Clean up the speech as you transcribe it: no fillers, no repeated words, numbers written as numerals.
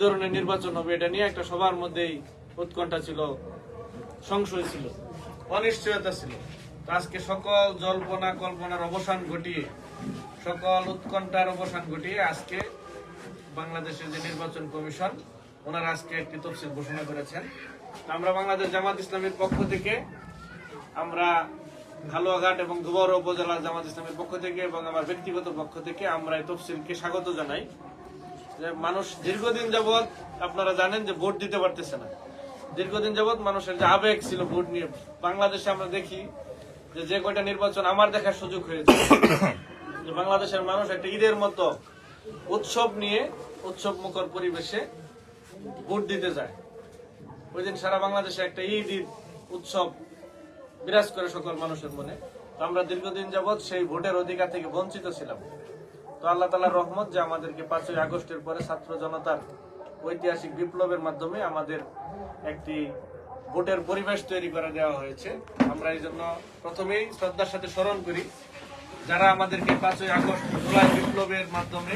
ধরনের নির্বাচন হবে এটা নিয়ে একটা সবার মধ্যেই উৎকণ্ঠা ছিল, সংশয় ছিল, অনিশ্চয়তা ছিল। আজকে সকল জল্পনা কল্পনার অবসান ঘটিয়ে, সকল উৎকণ্ঠার অবসান ঘটিয়ে আজকে বাংলাদেশের যে নির্বাচন কমিশন ওনারা আজকে একটি তফসিল ঘোষণা করেছেন। আমরা বাংলাদেশ জামাত ইসলামের পক্ষ থেকে, আমরা হালুয়াঘাট এবং দুবারা উপজেলা জামাত ইসলামের পক্ষ থেকে এবং আমার ব্যক্তিগত পক্ষ থেকে আমরা এই তফসিলকে স্বাগত জানাই। যে মানুষ দীর্ঘদিন যাবৎ, আপনারা জানেন যে ভোট দিতে পারতেছে না, দীর্ঘদিন যাবৎ মানুষের যে আবেগ ছিল ভোট নিয়ে। বাংলাদেশে আমরা দেখি যে কয়টা নির্বাচন আমার দেখার সুযোগ হয়েছে, যে বাংলাদেশের মানুষ একটা ঈদের মতো উৎসব নিয়ে, উৎসব মুখর পরিবেশে ভোট দিতে যায়। ওই দিন সারা বাংলাদেশে একটা ঈদ উৎসব বিরাজ করে সকল মানুষের মনে। তো আমরা দীর্ঘদিন যাবৎ সেই ভোটের অধিকার থেকে বঞ্চিত ছিলাম। তো আল্লাহ তাআলার রহমত যে আমাদেরকে 5ই আগস্টের পরে ছাত্র জনতার ঐতিহাসিক বিপ্লবের মাধ্যমে আমাদের একটি ভোটের পরিবেশ তৈরি করে দেওয়া হয়েছে। আমরা এই জন্য প্রথমেই শ্রদ্ধার সাথে স্মরণ করি যারা আমাদেরকে 5ই আগস্ট জুলাই বিপ্লবের মাধ্যমে